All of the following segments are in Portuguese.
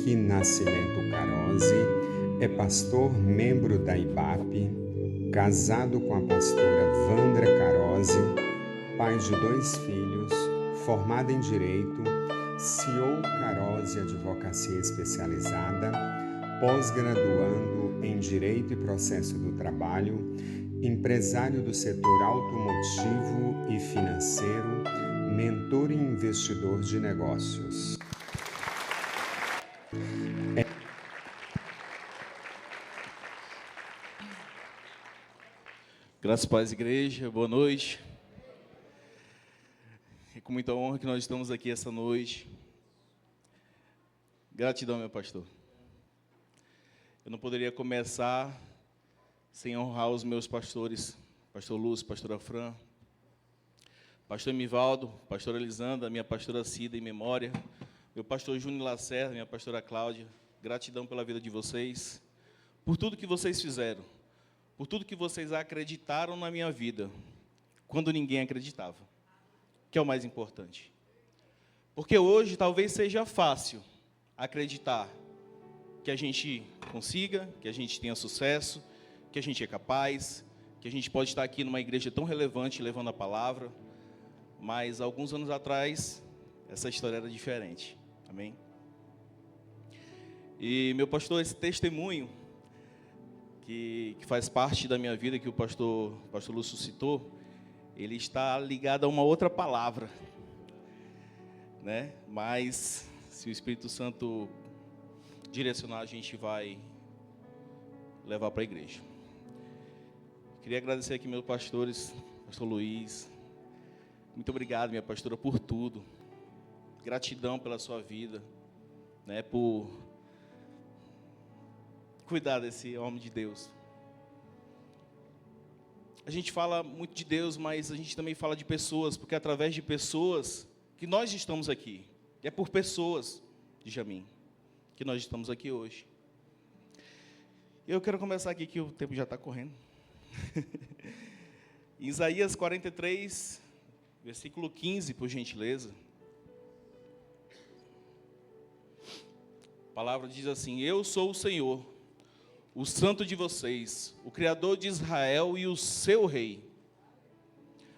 Henrique Nascimento Carozzi é pastor, membro da IBAP, casado com a pastora Vandra Carozzi, pai de 2 filhos, formado em Direito, CEO Carozzi Advocacia Especializada, pós-graduando em Direito e Processo do Trabalho, empresário do setor automotivo e financeiro, mentor e investidor de negócios. Graças a Deus, igreja, boa noite. É com muita honra que nós estamos aqui essa noite. Gratidão, meu pastor. Eu não poderia começar sem honrar os meus pastores, pastor Lúcio, pastora Fran, pastor Mivaldo, pastora Elisandra, minha pastora Cida em memória, meu pastor Júnior Lacerda, minha pastora Cláudia. Gratidão pela vida de vocês, por tudo que vocês fizeram, por tudo que vocês acreditaram na minha vida, quando ninguém acreditava, que é o mais importante. Porque hoje talvez seja fácil acreditar que a gente consiga, que a gente tenha sucesso, que a gente é capaz, que a gente pode estar aqui numa igreja tão relevante levando a palavra, mas alguns anos atrás essa história era diferente. Amém? E, meu pastor, esse testemunho que faz parte da minha vida, que o pastor Lúcio citou, ele está ligado a uma outra palavra, né? Mas, se o Espírito Santo direcionar, a gente vai levar para a igreja. Queria agradecer aqui meus pastores, pastor Luiz. Muito obrigado, minha pastora, por tudo. Gratidão pela sua vida, né? Por cuidar desse homem de Deus. A gente fala muito de Deus, mas a gente também fala de pessoas, porque é através de pessoas que nós estamos aqui. É por pessoas de Jamim que nós estamos aqui hoje. Eu quero começar aqui, que o tempo já está correndo. Isaías 43, versículo 15, por gentileza. A palavra diz assim: Eu sou o Senhor, o santo de vocês, o Criador de Israel e o seu rei.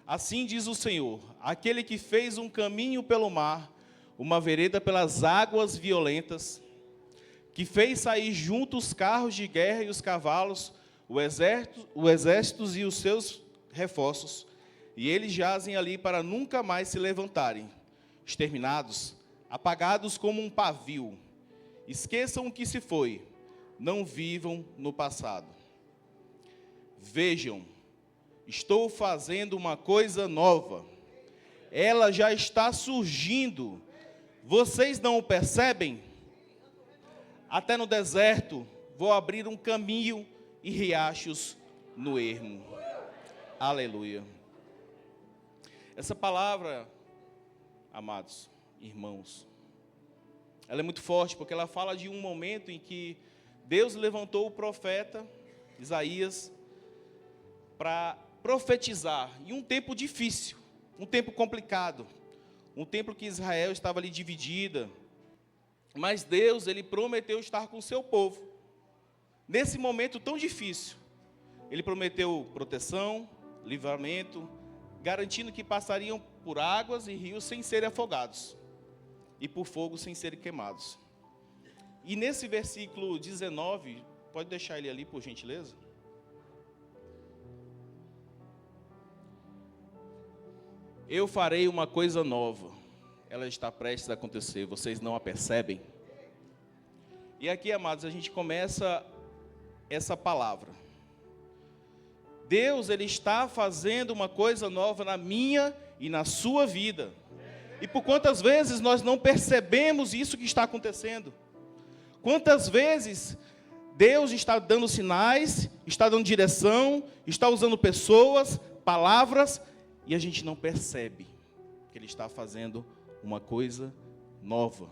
Assim diz o Senhor, aquele que fez um caminho pelo mar, uma vereda pelas águas violentas, que fez sair junto os carros de guerra e os cavalos, o exército e os seus reforços, e eles jazem ali para nunca mais se levantarem, exterminados, apagados como um pavio. Esqueçam o que se foi, não vivam no passado. Vejam, estou fazendo uma coisa nova. Ela já está surgindo. Vocês não o percebem? Até no deserto vou abrir um caminho e riachos no ermo. Aleluia. Essa palavra, amados irmãos, ela é muito forte, porque ela fala de um momento em que Deus levantou o profeta Isaías para profetizar em um tempo difícil, um tempo complicado, um tempo que Israel estava ali dividida, mas Deus, ele prometeu estar com o seu povo. Nesse momento tão difícil, ele prometeu proteção, livramento, garantindo que passariam por águas e rios sem serem afogados, e por fogo sem serem queimados. E nesse versículo 19, pode deixar ele ali, por gentileza? Eu farei uma coisa nova. Ela está prestes a acontecer, vocês não a percebem? E aqui, amados, a gente começa essa palavra. Deus, ele está fazendo uma coisa nova na minha e na sua vida. E por quantas vezes nós não percebemos isso que está acontecendo? Quantas vezes Deus está dando sinais, está dando direção, está usando pessoas, palavras, e a gente não percebe que Ele está fazendo uma coisa nova.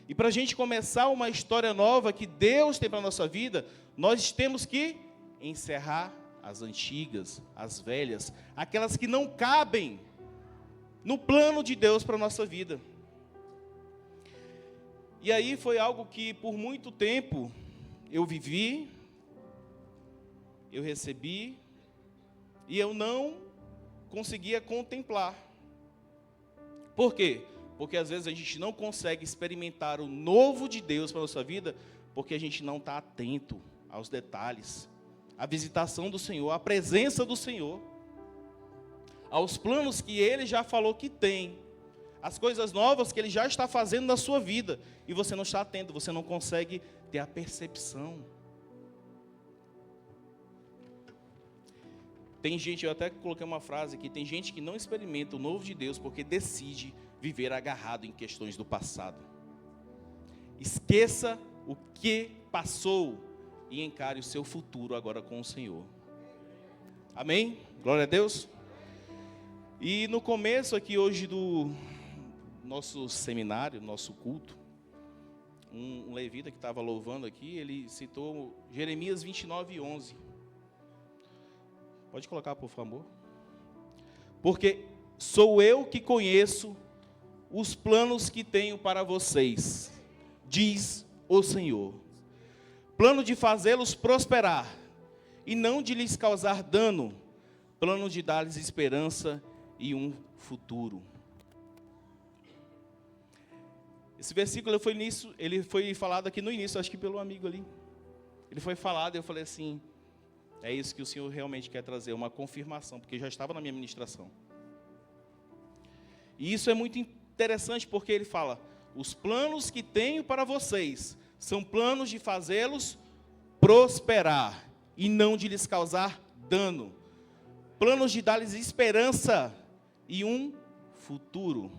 E para a gente começar uma história nova que Deus tem para a nossa vida, nós temos que encerrar as antigas, as velhas, aquelas que não cabem no plano de Deus para a nossa vida. E aí foi algo que por muito tempo eu vivi, eu recebi, e eu não conseguia contemplar. Por quê? Porque às vezes a gente não consegue experimentar o novo de Deus para a nossa vida, porque a gente não está atento aos detalhes, à visitação do Senhor, à presença do Senhor, aos planos que Ele já falou que tem, as coisas novas que Ele já está fazendo na sua vida, e você não está atento, você não consegue ter a percepção. Tem gente, eu até coloquei uma frase aqui, tem gente que não experimenta o novo de Deus porque decide viver agarrado em questões do passado. Esqueça o que passou e encare o seu futuro agora com o Senhor. Amém? Glória a Deus. E no começo aqui hoje do nosso seminário, nosso culto, um levita que estava louvando aqui, ele citou Jeremias 29:11. Pode colocar, por favor. Porque sou eu que conheço os planos que tenho para vocês, diz o Senhor. Plano de fazê-los prosperar e não de lhes causar dano, plano de dar-lhes esperança e um futuro. Esse versículo ele foi falado aqui no início, acho que pelo amigo ali. Ele foi falado e eu falei assim, é isso que o Senhor realmente quer trazer, uma confirmação, porque já estava na minha ministração. E isso é muito interessante porque ele fala, os planos que tenho para vocês são planos de fazê-los prosperar e não de lhes causar dano. Planos de dar-lhes esperança e um futuro.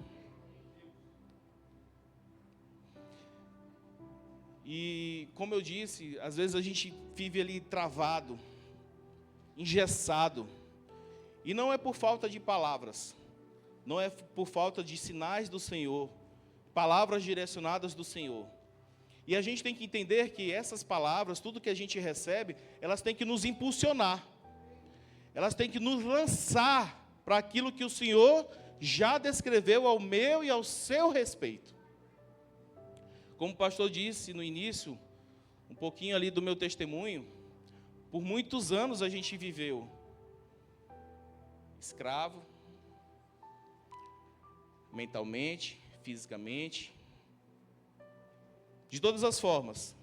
E como eu disse, às vezes a gente vive ali travado, engessado. E não é por falta de palavras, não é por falta de sinais do Senhor, palavras direcionadas do Senhor. E a gente tem que entender que essas palavras, tudo que a gente recebe, elas têm que nos impulsionar. Elas têm que nos lançar para aquilo que o Senhor já descreveu ao meu e ao seu respeito. Como o pastor disse no início, um pouquinho ali do meu testemunho, por muitos anos a gente viveu escravo, mentalmente, fisicamente, de todas as formas.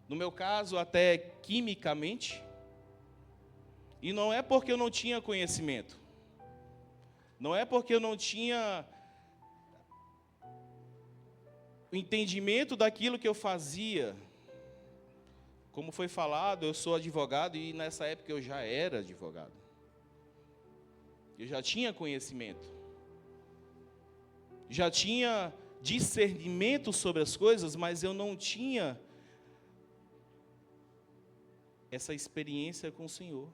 No meu caso, até quimicamente. E não é porque eu não tinha conhecimento. Não é porque eu não tinha o entendimento daquilo que eu fazia. Como foi falado, eu sou advogado e nessa época eu já era advogado. Eu já tinha conhecimento. Já tinha discernimento sobre as coisas, mas eu não tinha essa experiência com o Senhor.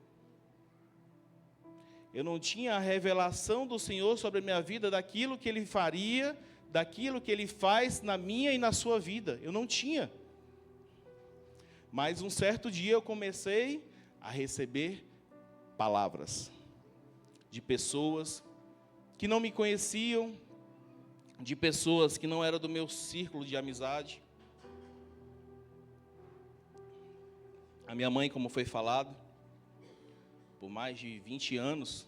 Eu não tinha a revelação do Senhor sobre a minha vida, daquilo que Ele faria, daquilo que Ele faz na minha e na sua vida. Eu não tinha. Mas um certo dia eu comecei a receber palavras de pessoas que não me conheciam, de pessoas que não eram do meu círculo de amizade. A minha mãe, como foi falado, por mais de 20 anos,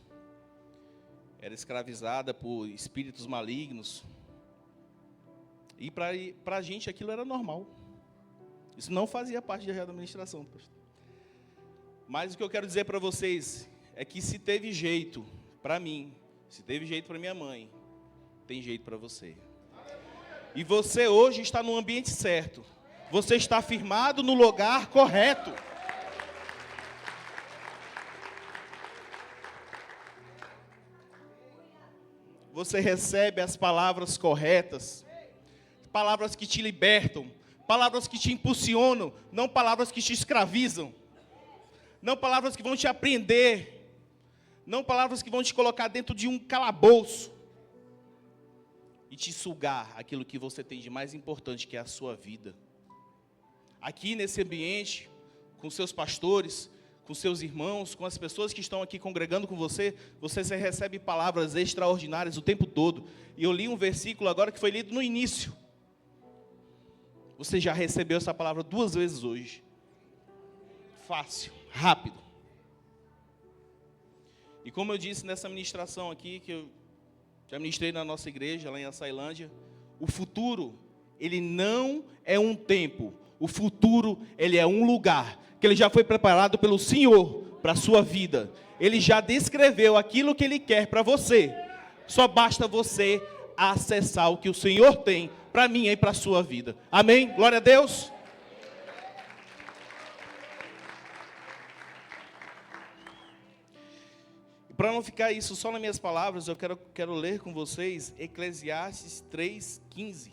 era escravizada por espíritos malignos. E para a gente aquilo era normal. Isso não fazia parte da administração, pastor. Mas o que eu quero dizer para vocês é que se teve jeito para mim, se teve jeito para minha mãe, tem jeito para você. E você hoje está no ambiente certo. Você está firmado no lugar correto. Você recebe as palavras corretas, palavras que te libertam, palavras que te impulsionam, não palavras que te escravizam, não palavras que vão te apreender, não palavras que vão te colocar dentro de um calabouço e te sugar aquilo que você tem de mais importante, que é a sua vida. Aqui nesse ambiente, com seus pastores, com seus irmãos, com as pessoas que estão aqui congregando com você, você recebe palavras extraordinárias o tempo todo. E eu li um versículo agora que foi lido no início. Você já recebeu essa palavra 2 vezes hoje. Fácil, rápido. E como eu disse nessa ministração aqui, que eu já ministrei na nossa igreja, lá em Açailândia, o futuro, ele não é um tempo. O futuro, ele é um lugar, que ele já foi preparado pelo Senhor para a sua vida. Ele já descreveu aquilo que ele quer para você. Só basta você acessar o que o Senhor tem para mim e para a sua vida. Amém? Glória a Deus. Para não ficar isso só nas minhas palavras, eu quero ler com vocês Eclesiastes 3:15.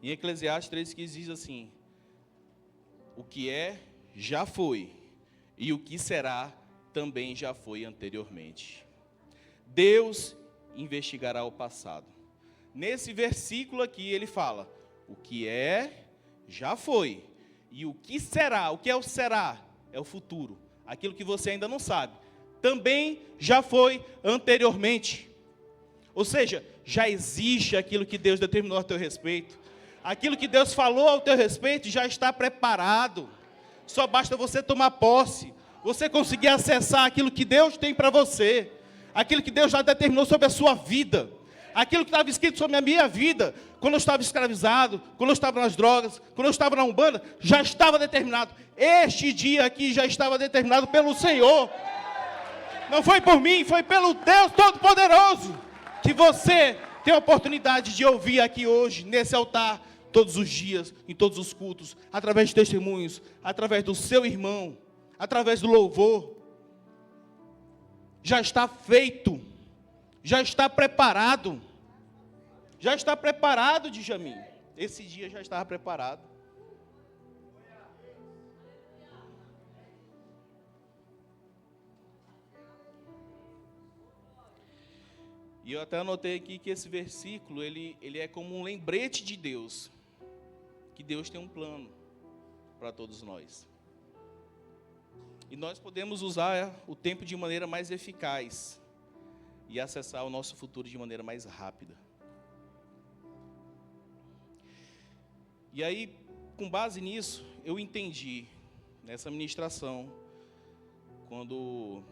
Em Eclesiastes 3:15 diz assim: o que é, já foi, e o que será, também já foi anteriormente. Deus investigará o passado. Nesse versículo aqui ele fala, o que é, já foi, e o que será, o que é o será? É o futuro, aquilo que você ainda não sabe, também já foi anteriormente. Ou seja, já existe aquilo que Deus determinou a teu respeito. Aquilo que Deus falou ao teu respeito já está preparado. Só basta você tomar posse, você conseguir acessar aquilo que Deus tem para você, aquilo que Deus já determinou sobre a sua vida, aquilo que estava escrito sobre a minha vida, quando eu estava escravizado, quando eu estava nas drogas, quando eu estava na Umbanda, já estava determinado. Este dia aqui já estava determinado pelo Senhor. Não foi por mim, foi pelo Deus Todo-Poderoso, que você tem a oportunidade de ouvir aqui hoje, nesse altar, todos os dias, em todos os cultos, através de testemunhos, através do seu irmão, através do louvor. Já está feito, já está preparado. Já está preparado, Djamim. Esse dia já estava preparado. E eu até anotei aqui que esse versículo, ele é como um lembrete de Deus. Que Deus tem um plano para todos nós. E nós podemos usar o tempo de maneira mais eficaz e acessar o nosso futuro de maneira mais rápida. E aí, com base nisso, eu entendi, nessa ministração, quando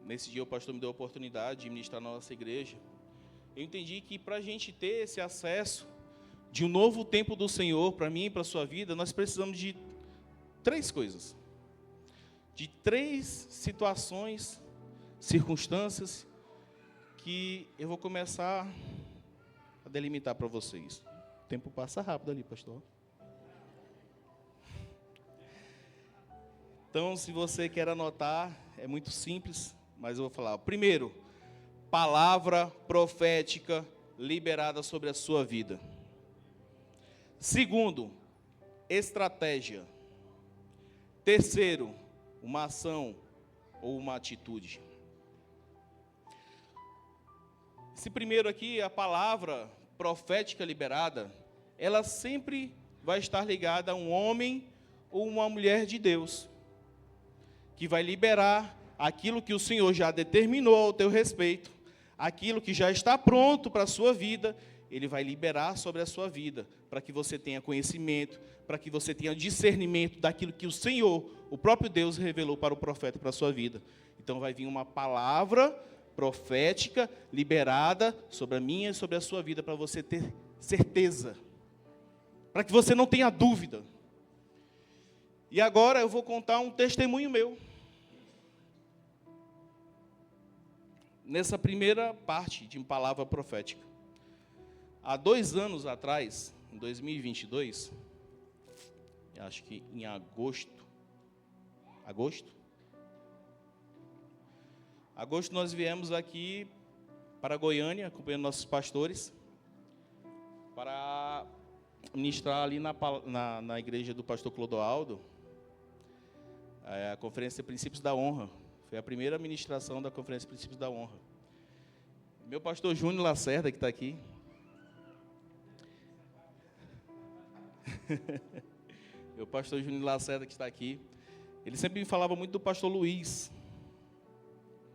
nesse dia o pastor me deu a oportunidade de ministrar na nossa igreja, eu entendi que para a gente ter esse acesso de um novo tempo do Senhor, para mim e para a sua vida, nós precisamos de 3 coisas. De 3 situações, circunstâncias, que eu vou começar a delimitar para vocês. O tempo passa rápido ali, pastor. Então, se você quer anotar, é muito simples, mas eu vou falar. Primeiro, palavra profética liberada sobre a sua vida. Segundo, estratégia. Terceiro, uma ação ou uma atitude. Esse primeiro aqui, a palavra profética liberada, ela sempre vai estar ligada a um homem ou uma mulher de Deus, que vai liberar aquilo que o Senhor já determinou ao teu respeito, aquilo que já está pronto para a sua vida, Ele vai liberar sobre a sua vida, para que você tenha conhecimento, para que você tenha discernimento daquilo que o Senhor, o próprio Deus, revelou para o profeta, para a sua vida. Então vai vir uma palavra profética liberada sobre a minha e sobre a sua vida, para você ter certeza, para que você não tenha dúvida. E agora eu vou contar um testemunho meu. Nessa primeira parte de uma palavra profética. Há 2 anos atrás, em 2022, acho que em agosto, nós viemos aqui para Goiânia, acompanhando nossos pastores, para ministrar ali na igreja do pastor Clodoaldo, a conferência Princípios da Honra. Foi a primeira ministração da conferência Princípios da Honra. Meu pastor Júnior Lacerda, que está aqui. Meu pastor Júnior Lacerda, que está aqui. Ele sempre me falava muito do pastor Luiz.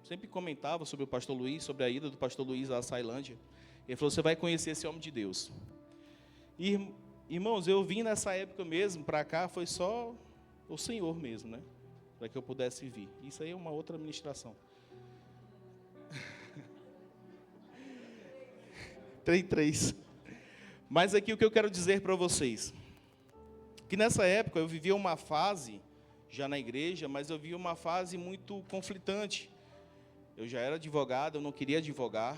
Sempre comentava sobre o pastor Luiz, sobre a ida do pastor Luiz à Açailândia. Ele falou, você vai conhecer esse homem de Deus. E, irmãos, eu vim nessa época mesmo, para cá, foi só o Senhor mesmo, né? Para que eu pudesse vir. Isso aí é uma outra ministração. 3. Mas aqui o que eu quero dizer para vocês, que nessa época eu vivia uma fase, já na igreja, mas eu vivia uma fase muito conflitante. Eu já era advogado, eu não queria advogar,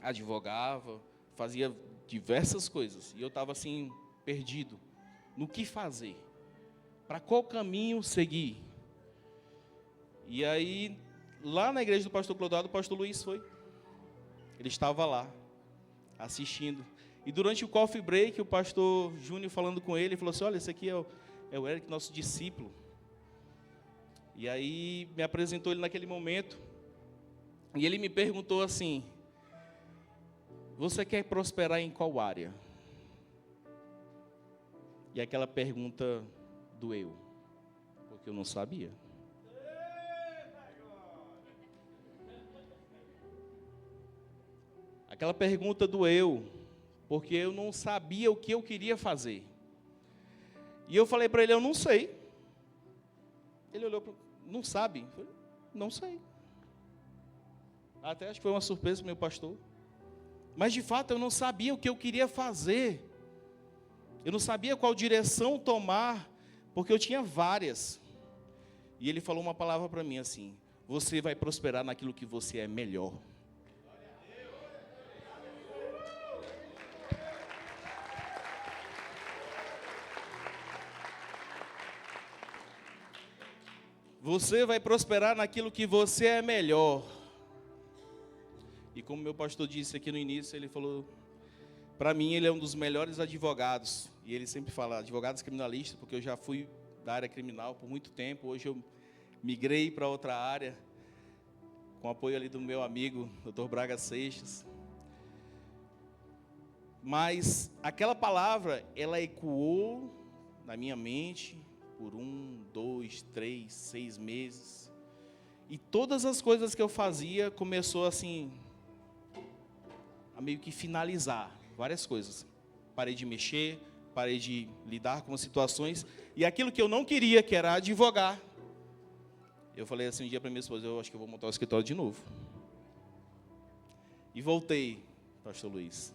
advogava, fazia diversas coisas, e eu estava assim, perdido, no que fazer, para qual caminho seguir. E aí, lá na igreja do pastor Clodoaldo, o pastor Luiz foi, ele estava lá, assistindo, e durante o coffee break, o pastor Júnior falando com ele, falou assim, olha, esse aqui é o Eric, nosso discípulo. E aí, me apresentou ele naquele momento, e ele me perguntou assim, você quer prosperar em qual área? E aquela pergunta doeu, porque eu não sabia. Aquela pergunta doeu, porque eu não sabia o que eu queria fazer. E eu falei para ele, eu não sei. Ele olhou para mim, não sabe? Eu falei, não sei. Até acho que foi uma surpresa para o meu pastor. Mas de fato eu não sabia o que eu queria fazer. Eu não sabia qual direção tomar, porque eu tinha várias. E ele falou uma palavra para mim assim, você vai prosperar naquilo que você é melhor. Você vai prosperar naquilo que você é melhor. E como meu pastor disse aqui no início, ele falou, para mim ele é um dos melhores advogados. E ele sempre fala, advogados criminalistas, porque eu já fui da área criminal por muito tempo. Hoje eu migrei para outra área, com o apoio ali do meu amigo, Dr. Braga Seixas. Mas aquela palavra, ela ecoou na minha mente por 1, 2, 3, 6 meses. E todas as coisas que eu fazia começou assim, a meio que finalizar, várias coisas. Parei de mexer, parei de lidar com as situações. E aquilo que eu não queria, que era advogar, eu falei assim um dia para minha esposa, eu acho que eu vou montar o escritório de novo. E voltei, pastor Luiz.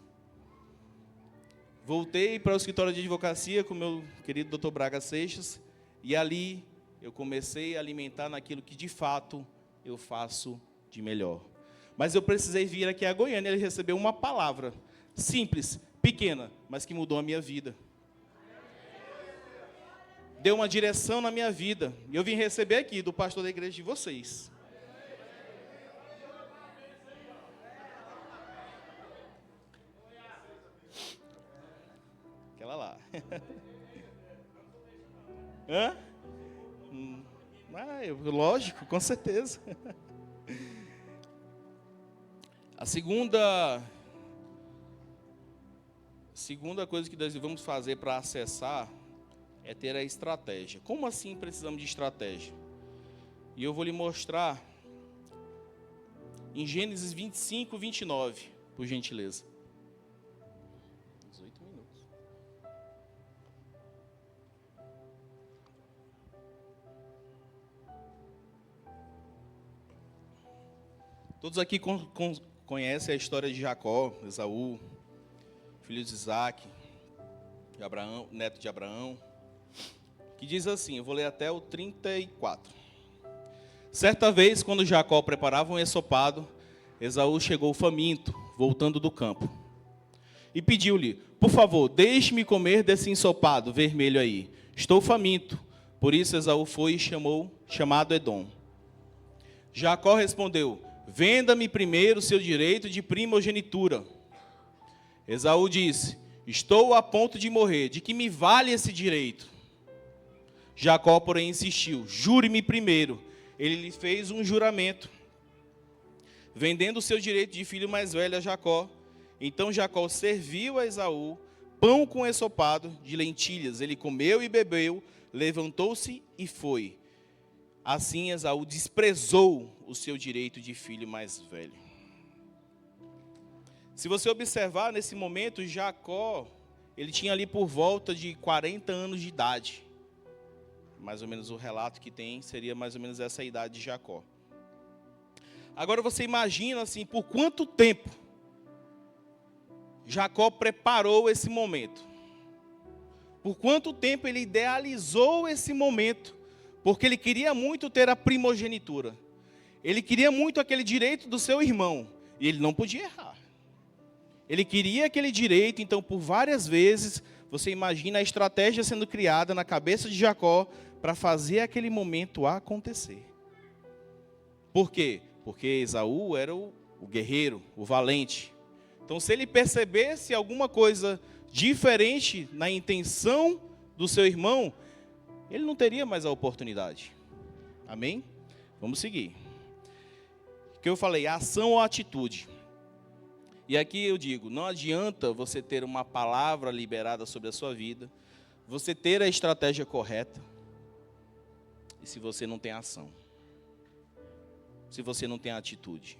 Voltei para o escritório de advocacia com o meu querido Dr. Braga Seixas. E ali eu comecei a alimentar naquilo que de fato eu faço de melhor. Mas eu precisei vir aqui a Goiânia e receber uma palavra simples, pequena, mas que mudou a minha vida. Deu uma direção na minha vida. E eu vim receber aqui do pastor da igreja de vocês. Aquela lá. Hã? Lógico, com certeza. A segunda coisa que nós vamos fazer para acessar é ter a estratégia. Como assim precisamos de estratégia? E eu vou lhe mostrar em Gênesis 25, 29, por gentileza. 18 minutos. Todos aqui conhecem a história de Jacó, Esaú, filho de Isaac, de Abraão, neto de Abraão, que diz assim, eu vou ler até o 34. Certa vez, quando Jacó preparava um ensopado, Esaú chegou faminto, voltando do campo, e pediu-lhe, por favor, deixe-me comer desse ensopado vermelho aí, estou faminto. Por isso Esaú foi e chamado Edom. Jacó respondeu, venda-me primeiro o seu direito de primogenitura. Esaú disse, estou a ponto de morrer, de que me vale esse direito? Jacó, porém, insistiu, jure-me primeiro. Ele lhe fez um juramento, vendendo o seu direito de filho mais velho a Jacó. Então Jacó serviu a Esaú pão com ensopado de lentilhas. Ele comeu e bebeu, levantou-se e foi. Assim Esaú desprezou o seu direito de filho mais velho. Se você observar nesse momento, Jacó, ele tinha ali por volta de 40 anos de idade. Mais ou menos o relato que tem seria mais ou menos essa idade de Jacó. Agora você imagina assim, por quanto tempo Jacó preparou esse momento? Por quanto tempo ele idealizou esse momento? Porque ele queria muito ter a primogenitura. Ele queria muito aquele direito do seu irmão. E ele não podia errar. Ele queria aquele direito, então por várias vezes, você imagina a estratégia sendo criada na cabeça de Jacó para fazer aquele momento acontecer. Por quê? Porque Esaú era o guerreiro, o valente. Então se ele percebesse alguma coisa diferente na intenção do seu irmão, ele não teria mais a oportunidade. Amém? Vamos seguir. O que eu falei, ação ou atitude? E aqui eu digo, não adianta você ter uma palavra liberada sobre a sua vida, você ter a estratégia correta, e se você não tem ação, se você não tem atitude,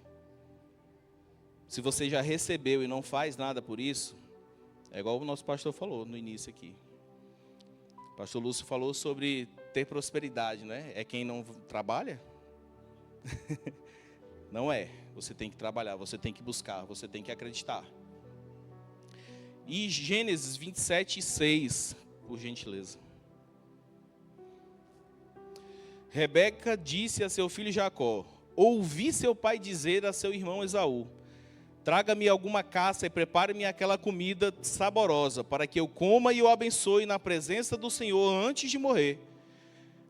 se você já recebeu e não faz nada por isso, é igual o nosso pastor falou no início aqui. O pastor Lúcio falou sobre ter prosperidade, né? É quem não trabalha? Não é. Você tem que trabalhar, você tem que buscar, você tem que acreditar. E Gênesis 27:6, por gentileza. Rebeca disse a seu filho Jacó: ouvi seu pai dizer a seu irmão Esaú: traga-me alguma caça e prepare-me aquela comida saborosa, para que eu coma e o abençoe na presença do Senhor antes de morrer.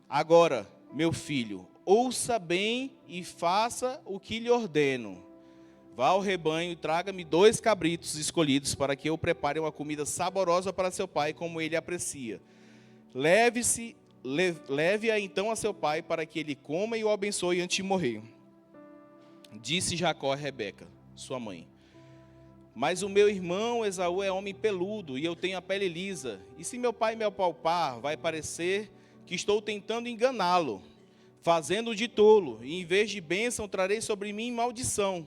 Agora, meu filho, ouça bem e faça o que lhe ordeno. Vá ao rebanho e traga-me 2 cabritos escolhidos, para que eu prepare uma comida saborosa para seu pai, como ele aprecia. Leve-a então a seu pai, para que ele coma e o abençoe antes de morrer. Disse Jacó a Rebeca, sua mãe: mas o meu irmão Esaú é homem peludo, e eu tenho a pele lisa. E se meu pai me apalpar, vai parecer que estou tentando enganá-lo, fazendo de tolo, e em vez de bênção trarei sobre mim maldição.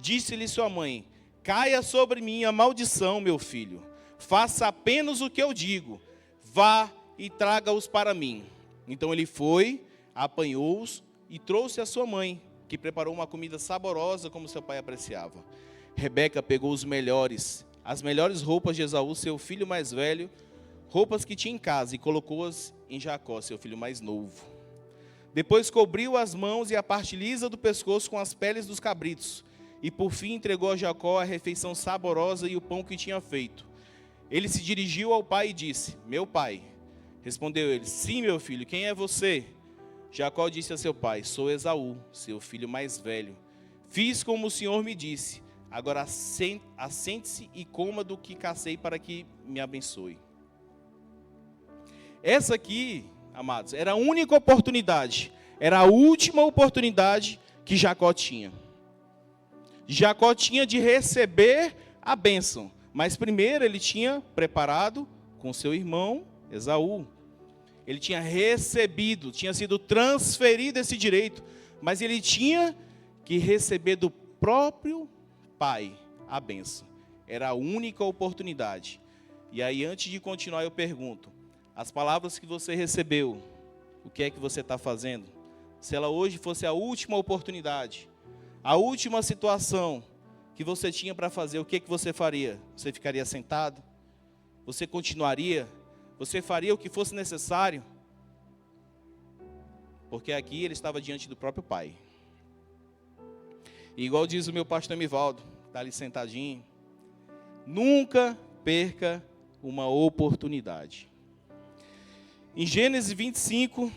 Disse-lhe sua mãe: caia sobre mim a maldição, meu filho. Faça apenas o que eu digo. Vá e traga-os para mim. Então ele foi, apanhou-os e trouxe a sua mãe, que preparou uma comida saborosa como seu pai apreciava. Rebeca pegou as melhores roupas de Esaú, seu filho mais velho, roupas que tinha em casa, e colocou-as em Jacó, seu filho mais novo. Depois cobriu as mãos e a parte lisa do pescoço com as peles dos cabritos, e por fim entregou a Jacó a refeição saborosa e o pão que tinha feito. Ele se dirigiu ao pai e disse: meu pai. Respondeu ele: sim, meu filho, quem é você? Jacó disse a seu pai: sou Esaú, seu filho mais velho. Fiz como o Senhor me disse. Agora assente-se e coma do que cacei, para que me abençoe. Essa aqui, amados, era a única oportunidade, era a última oportunidade que Jacó tinha. Jacó tinha de receber a bênção, mas primeiro ele tinha preparado com seu irmão Esaú. Ele tinha recebido, tinha sido transferido esse direito, mas ele tinha que receber do próprio pai a bênção. Era a única oportunidade. E aí, antes de continuar, eu pergunto: as palavras que você recebeu, o que é que você está fazendo? Se ela hoje fosse a última oportunidade, a última situação que você tinha para fazer, o que é que você faria? Você ficaria sentado? Você continuaria? Você faria o que fosse necessário? Porque aqui ele estava diante do próprio pai. E igual diz o meu pastor Mivaldo, está ali sentadinho: nunca perca uma oportunidade. Em Gênesis 25,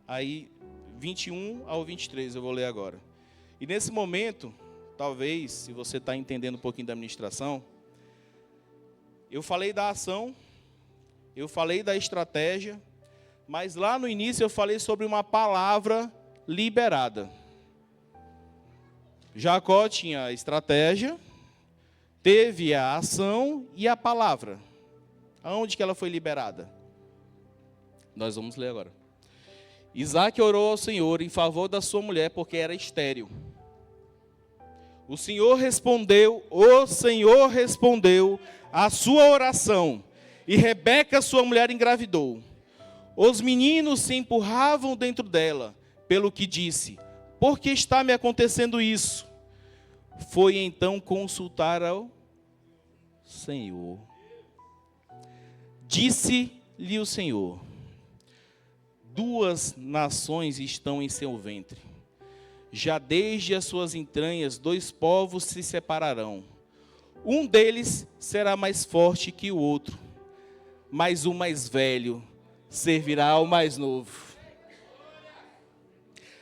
aí 21 ao 23, eu vou ler agora. E nesse momento, talvez, se você está entendendo um pouquinho da administração, eu falei da ação, eu falei da estratégia, mas lá no início eu falei sobre uma palavra liberada. Jacó tinha a estratégia, teve a ação e a palavra. Aonde que ela foi liberada? Nós vamos ler agora. Isaac orou ao Senhor em favor da sua mulher, porque era estéril. O Senhor respondeu à sua oração, e Rebeca, sua mulher, engravidou. Os meninos se empurravam dentro dela, pelo que disse: por que está me acontecendo isso? Foi então consultar ao Senhor. Disse-lhe o Senhor: 2 nações estão em seu ventre. Já desde as suas entranhas 2 povos se separarão. Um deles será mais forte que o outro, mas o mais velho servirá ao mais novo.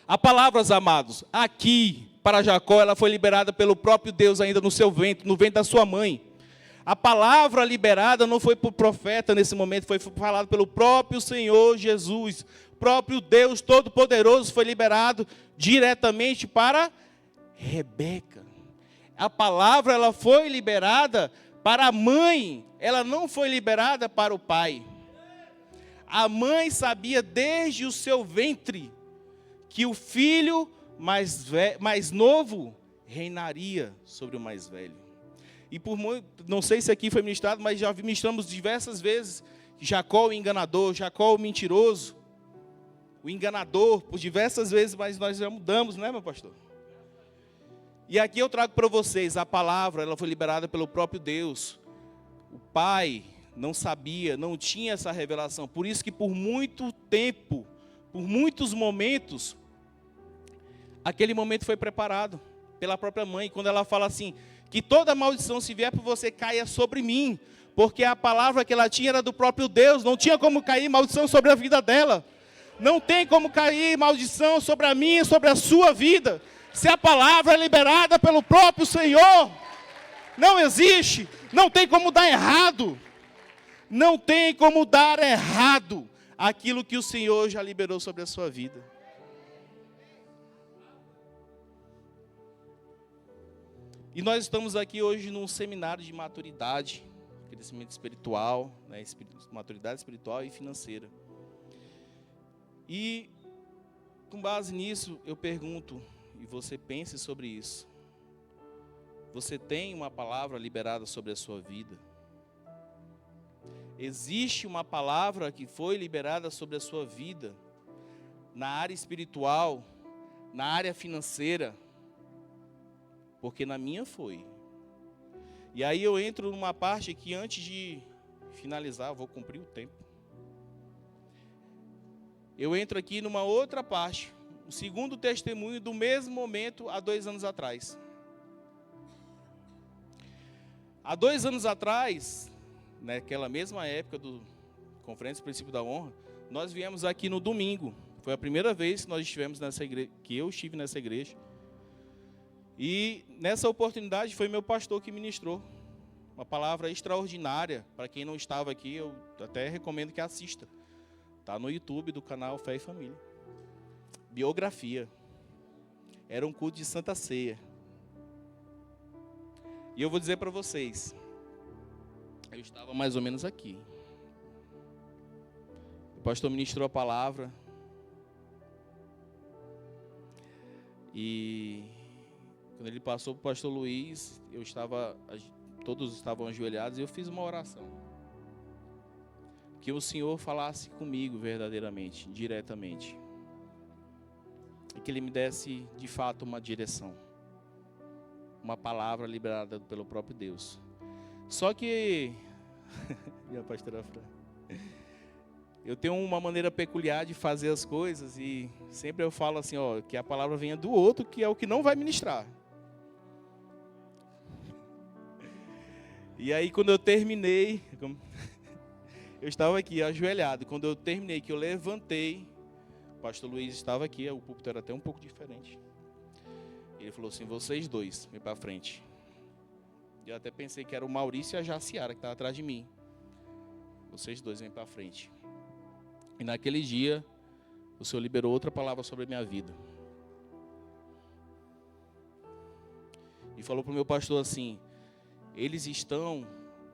A palavras, amados, aqui para Jacó, ela foi liberada pelo próprio Deus ainda no seu ventre, no ventre da sua mãe. A palavra liberada não foi por profeta nesse momento, foi falada pelo próprio Senhor Jesus. O próprio Deus Todo-Poderoso foi liberado diretamente para Rebeca. A palavra, ela foi liberada para a mãe, ela não foi liberada para o pai. A mãe sabia desde o seu ventre que o filho mais novo reinaria sobre o mais velho. E por muito, não sei se aqui foi ministrado, mas já ministramos diversas vezes Jacó o enganador, Jacó o mentiroso, o enganador, por diversas vezes, mas nós já mudamos, não é, meu pastor? E aqui eu trago para vocês, a palavra, ela foi liberada pelo próprio Deus. O pai não sabia, não tinha essa revelação, por isso que por muito tempo, por muitos momentos, aquele momento foi preparado pela própria mãe, quando ela fala assim: que toda maldição, se vier por você, caia sobre mim, porque a palavra que ela tinha era do próprio Deus, não tinha como cair maldição sobre a vida dela, não tem como cair maldição sobre a minha, sobre a sua vida, se a palavra é liberada pelo próprio Senhor. Não existe, não tem como dar errado, não tem como dar errado aquilo que o Senhor já liberou sobre a sua vida. E nós estamos aqui hoje num seminário de maturidade, crescimento espiritual, né, maturidade espiritual e financeira. E com base nisso, eu pergunto, e você pense sobre isso: você tem uma palavra liberada sobre a sua vida? Existe uma palavra que foi liberada sobre a sua vida, na área espiritual, na área financeira? Porque na minha foi. E aí eu entro numa parte que, antes de finalizar, eu vou cumprir o tempo. Eu entro aqui numa outra parte, o segundo testemunho do mesmo momento, há 2 anos atrás. Há 2 anos atrás, naquela mesma época do Conferência do Princípio da Honra, nós viemos aqui no domingo. Foi a primeira vez que nós estivemos nessa igreja, que eu estive nessa igreja. E nessa oportunidade foi meu pastor que ministrou uma palavra extraordinária. Para quem não estava aqui, eu até recomendo que assista. Está no YouTube do canal Fé e Família. Biografia. Era um culto de Santa Ceia. E eu vou dizer para vocês, eu estava mais ou menos aqui. O pastor ministrou a palavra. E quando ele passou para o pastor Luiz, todos estavam ajoelhados e eu fiz uma oração. Que o Senhor falasse comigo verdadeiramente, diretamente. E que Ele me desse, de fato, uma direção. Uma palavra liberada pelo próprio Deus. Só que, minha pastora Fran, eu tenho uma maneira peculiar de fazer as coisas e sempre eu falo assim, que a palavra venha do outro, que é o que não vai ministrar. E aí quando eu terminei, eu estava aqui ajoelhado, quando eu terminei, que eu levantei, o pastor Luiz estava aqui, o púlpito era até um pouco diferente. Ele falou assim: vocês dois, vem para frente. Eu até pensei que era o Maurício e a Jaciara que estavam atrás de mim. Vocês dois, vem para frente. E naquele dia, o Senhor liberou outra palavra sobre a minha vida. E falou para o meu pastor assim: eles estão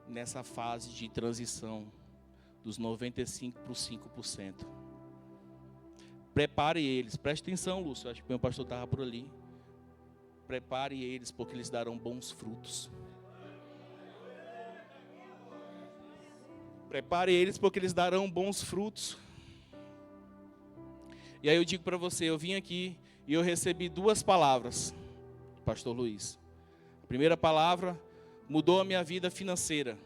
nessa fase de transição dos 95% para os 5%. Prepare eles. Preste atenção, Lúcio. Acho que o meu pastor estava por ali. Prepare eles, porque eles darão bons frutos. Prepare eles, porque eles darão bons frutos. E aí eu digo para você, eu vim aqui e eu recebi 2 palavras do pastor Luiz. A primeira palavra mudou a minha vida financeira.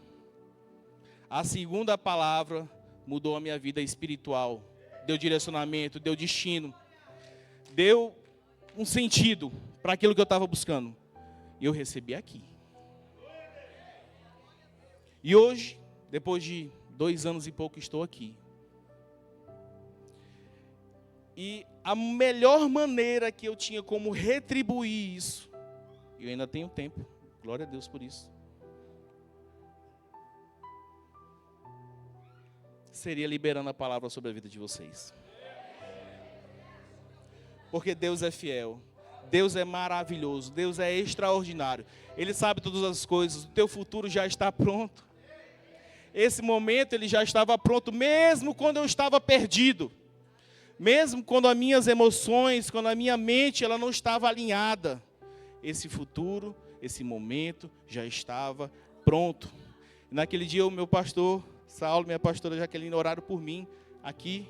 A segunda palavra mudou a minha vida espiritual. Deu direcionamento, deu destino. Deu um sentido para aquilo que eu estava buscando. E eu recebi aqui. E hoje, depois de 2 anos e pouco, estou aqui. E a melhor maneira que eu tinha como retribuir isso, e eu ainda tenho tempo, glória a Deus por isso, seria liberando a palavra sobre a vida de vocês. Porque Deus é fiel, Deus é maravilhoso, Deus é extraordinário. Ele sabe todas as coisas, o teu futuro já está pronto. Esse momento ele já estava pronto, mesmo quando eu estava perdido. Mesmo quando as minhas emoções, quando a minha mente ela não estava alinhada. Esse futuro, esse momento já estava pronto. Naquele dia o meu pastor Saulo, minha pastora Jaqueline oraram por mim aqui.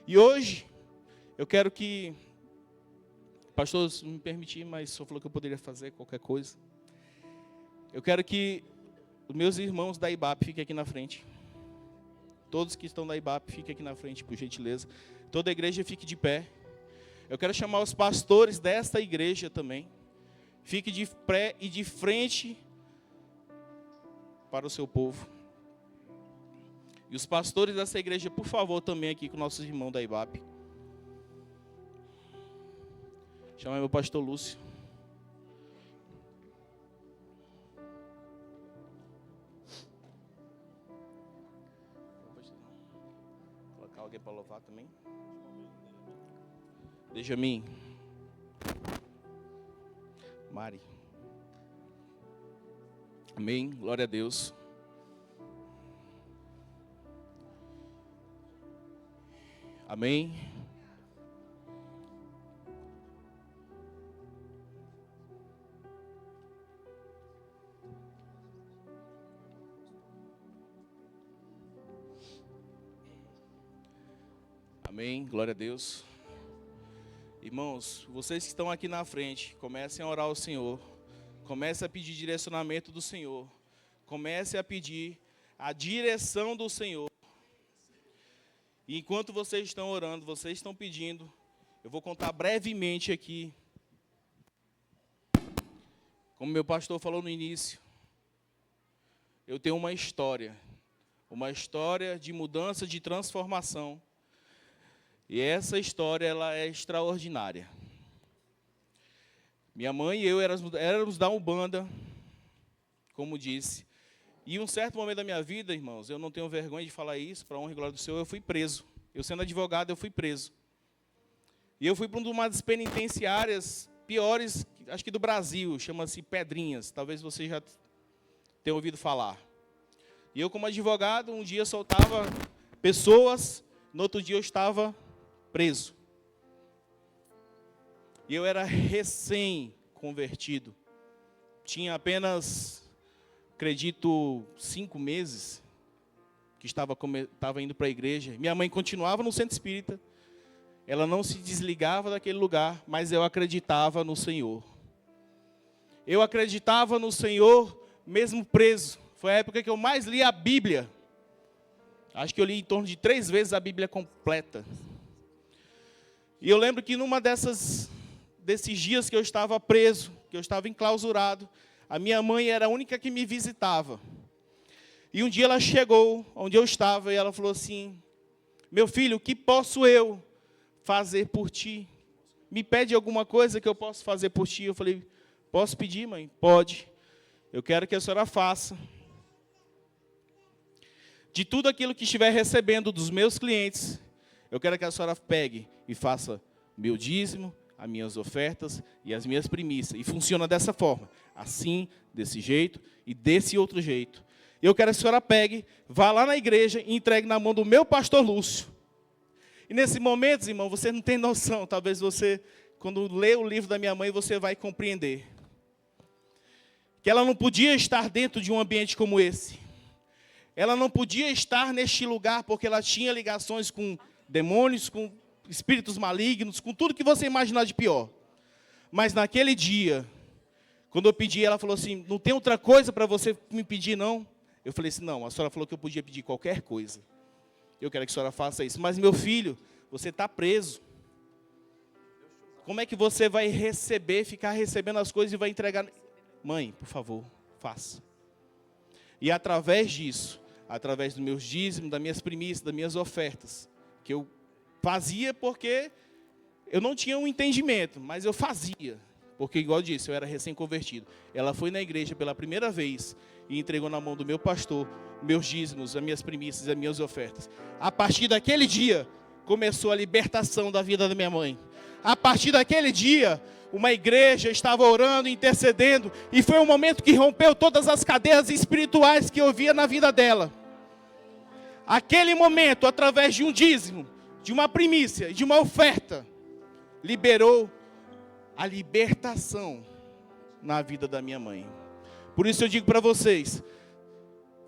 E hoje, eu quero que, pastor, se me permitir, mas só falou que eu poderia fazer qualquer coisa. Eu quero que os meus irmãos da IBAP fiquem aqui na frente. Todos que estão da IBAP, fiquem aqui na frente, por gentileza. Toda a igreja fique de pé. Eu quero chamar os pastores desta igreja também. Fique de pé e de frente para o seu povo. E os pastores dessa igreja, por favor, também aqui com nossos irmãos da IBAP. Chama meu pastor Lúcio. Colocar alguém para louvar também. Benjamin. Mari. Amém. Glória a Deus. Amém. Amém. Glória a Deus. Irmãos, vocês que estão aqui na frente, comecem a orar ao Senhor. Comecem a pedir direcionamento do Senhor. Comecem a pedir a direção do Senhor. E enquanto vocês estão orando, vocês estão pedindo, eu vou contar brevemente aqui. Como meu pastor falou no início, eu tenho uma história de mudança, de transformação. E essa história ela é extraordinária. Minha mãe e eu éramos da Umbanda, como disse. E um certo momento da minha vida, irmãos, eu não tenho vergonha de falar isso, para a honra e glória do Senhor, eu fui preso. Eu sendo advogado, eu fui preso. E eu fui para uma das penitenciárias piores, acho que do Brasil, chama-se Pedrinhas. Talvez você já tenha ouvido falar. E eu, como advogado, um dia soltava pessoas, no outro dia eu estava preso. E eu era recém-convertido. Tinha apenas, acredito, 5 meses que estava indo para a igreja. Minha mãe continuava no centro espírita. Ela não se desligava daquele lugar, mas eu acreditava no Senhor. Eu acreditava no Senhor mesmo preso. Foi a época que eu mais li a Bíblia. Acho que eu li em torno de 3 vezes a Bíblia completa. E eu lembro que numa desses dias que eu estava preso, que eu estava enclausurado, a minha mãe era a única que me visitava. E um dia ela chegou onde eu estava e ela falou assim: meu filho, o que posso eu fazer por ti? Me pede alguma coisa que eu possa fazer por ti? Eu falei: posso pedir, mãe? Pode. Eu quero que a senhora faça de tudo aquilo que estiver recebendo dos meus clientes, eu quero que a senhora pegue e faça meu dízimo, as minhas ofertas e as minhas primícias. E funciona dessa forma, assim, desse jeito e desse outro jeito. Eu quero que a senhora pegue, vá lá na igreja e entregue na mão do meu pastor Lúcio. E nesse momento, irmão, você não tem noção, talvez você quando lê o livro da minha mãe, você vai compreender que ela não podia estar dentro de um ambiente como esse. Ela não podia estar neste lugar porque ela tinha ligações com demônios, com espíritos malignos, com tudo que você imaginar de pior. Mas naquele dia, quando eu pedi, ela falou assim, não tem outra coisa para você me pedir, não? Eu falei assim, não, a senhora falou que eu podia pedir qualquer coisa. Eu quero que a senhora faça isso. Mas, meu filho, você está preso. Como é que você vai receber, ficar recebendo as coisas e vai entregar? Mãe, por favor, faça. E através disso, através dos meus dízimos, das minhas primícias, das minhas ofertas, que eu fazia porque eu não tinha um entendimento, mas eu fazia. Porque, igual eu disse, eu era recém-convertido. Ela foi na igreja pela primeira vez e entregou na mão do meu pastor meus dízimos, as minhas primícias, as minhas ofertas. A partir daquele dia, começou a libertação da vida da minha mãe. A partir daquele dia, uma igreja estava orando, intercedendo, e foi um momento que rompeu todas as cadeias espirituais que eu via na vida dela. Aquele momento, através de um dízimo, de uma primícia, de uma oferta, liberou a libertação na vida da minha mãe. Por isso eu digo para vocês,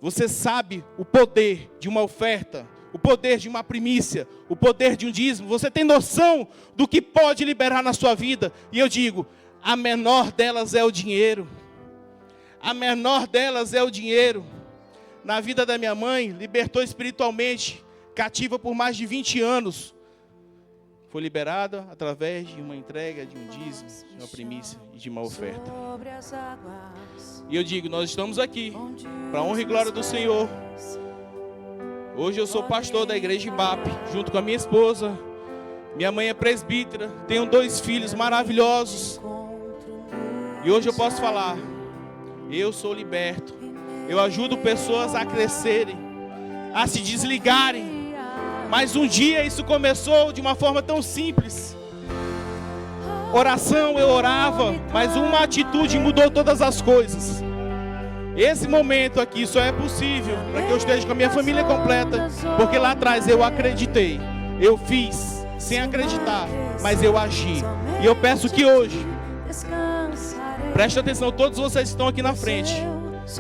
você sabe o poder de uma oferta, o poder de uma primícia, o poder de um dízimo, você tem noção do que pode liberar na sua vida? E eu digo, a menor delas é o dinheiro. A menor delas é o dinheiro. Na vida da minha mãe, libertou espiritualmente, cativa por mais de 20 anos. Foi liberada através de uma entrega, de um dízimo, de uma primícia e de uma oferta. E eu digo, nós estamos aqui para a honra e glória do Senhor. Hoje eu sou pastor da igreja IBAP, junto com a minha esposa. Minha mãe é presbítera, tenho 2 filhos maravilhosos. E hoje eu posso falar, eu sou liberto. Eu ajudo pessoas a crescerem, a se desligarem. Mas um dia isso começou de uma forma tão simples. Oração, eu orava, mas uma atitude mudou todas as coisas. Esse momento aqui só é possível para que eu esteja com a minha família completa, porque lá atrás eu acreditei, eu fiz sem acreditar, mas eu agi. E eu peço que hoje, preste atenção, todos vocês que estão aqui na frente,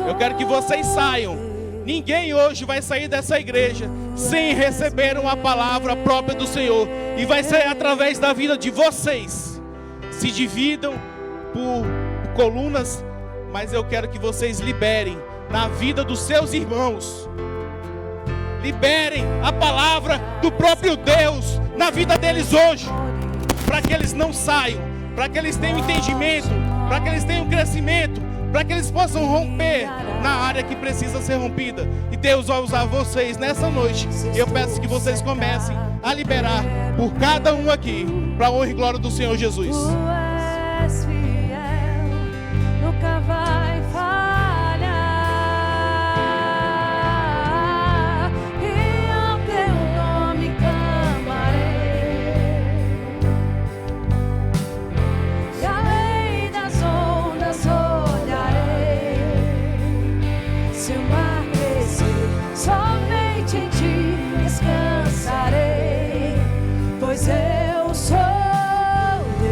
eu quero que vocês saiam. Ninguém hoje vai sair dessa igreja sem receber uma palavra própria do Senhor. E vai ser através da vida de vocês. Se dividam por colunas, mas eu quero que vocês liberem na vida dos seus irmãos. Liberem a palavra do próprio Deus na vida deles hoje. Para que eles não saiam, para que eles tenham entendimento, para que eles tenham crescimento, para que eles possam romper na área que precisa ser rompida. E Deus vai usar vocês nessa noite. E eu peço que vocês comecem a liberar por cada um aqui, para a honra e glória do Senhor Jesus. Tu és fiel, nunca vai falhar. E ao teu nome clamarei. E além das ondas se o mar crescer, somente em ti descansarei, pois eu sou teu, e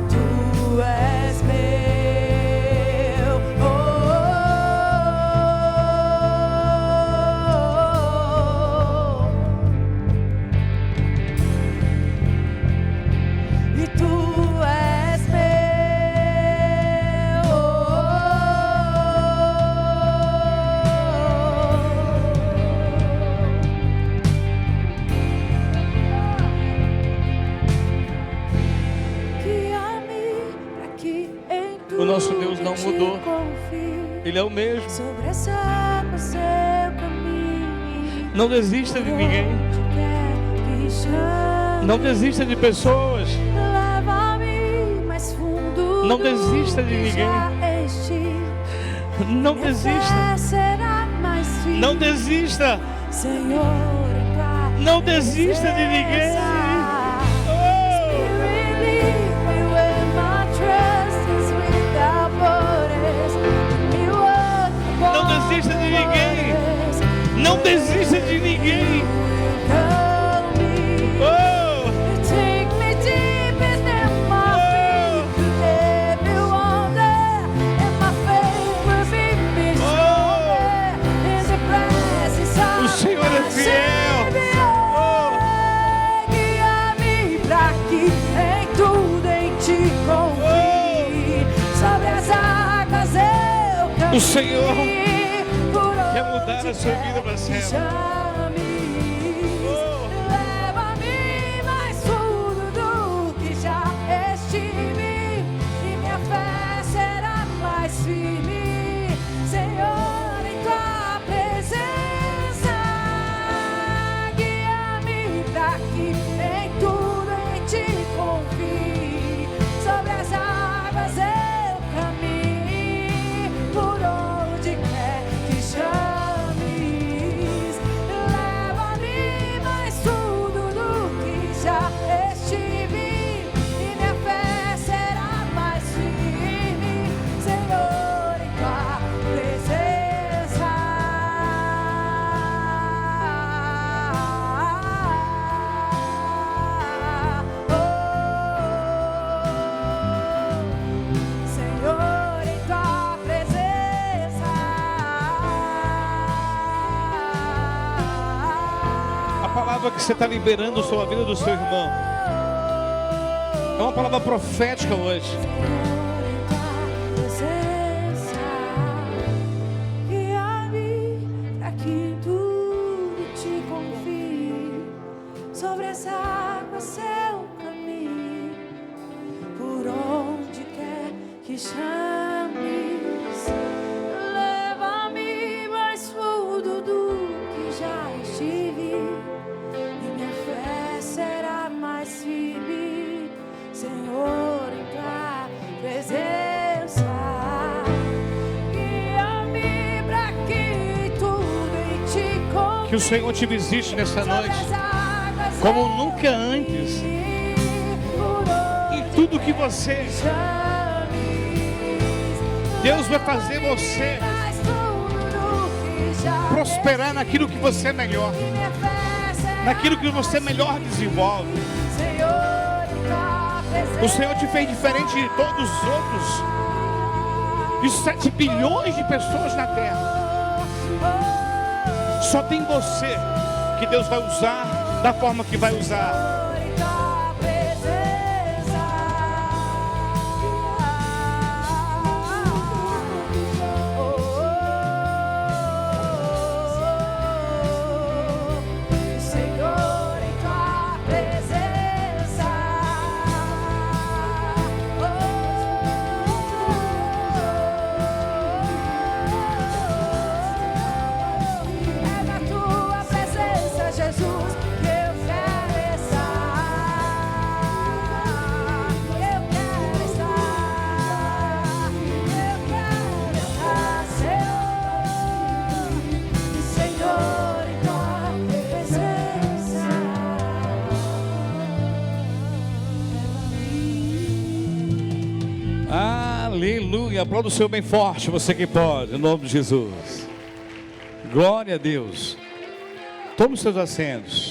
tu és meu. Oh, oh, oh. E tu és meu. O nosso Deus não mudou, Ele é o mesmo. Sobre as águas eu caminho. Não desista de ninguém, não desista de pessoas, leva-me mais fundo. Não desista de ninguém. Não desista, não desista, Senhor, não desista de ninguém. Não desista de ninguém. Não desista de ninguém. Oh! Take me deep. O Senhor quer mudar a sua vida para sempre. Leva-me mais fundo do que já estive, e minha fé será mais firme, Senhor, em tua presença. Guia-me pra que em tudo em ti confie, sobre as águas eu caminhe, por onde quer que chames. Leva-me mais fundo do que já estive, e minha fé será mais firme, Senhor, em tua presença. Senhor, em tua presença. A palavra que você está liberando sobre a vida do seu irmão é uma palavra profética hoje. Senhor, em tua presença, guia-me pra que em tudo te confie, sobre as águas seu caminho, por onde quer que chames. Leva-me mais fundo do que já estive, e minha fé será mais firme, Senhor, em tua presença. Guia-me pra que tudo em ti confie, Que o Senhor te visite nessa sobre noite as águas como eu nunca antes. caminho, por Em onde tudo que você, chames. Deus vai fazer você Mais fundo do que já prosperar naquilo que você é melhor, estive, minha fé será naquilo que você melhor desenvolve. Senhor, em tua presença. O Senhor te fez diferente de todos os outros, de 7 bilhões de pessoas na terra. Só tem você que Deus vai usar da forma que vai usar. Senhor, em tua presença. Senhor, em tua presença. É na tua presença, Jesus, que eu quero estar. Eu quero estar. Eu quero estar, Senhor. Senhor, em tua presença. Aleluia. Aplauda o Senhor bem forte, você que pode, em nome de Jesus. Glória a Deus. Tome os seus assentos.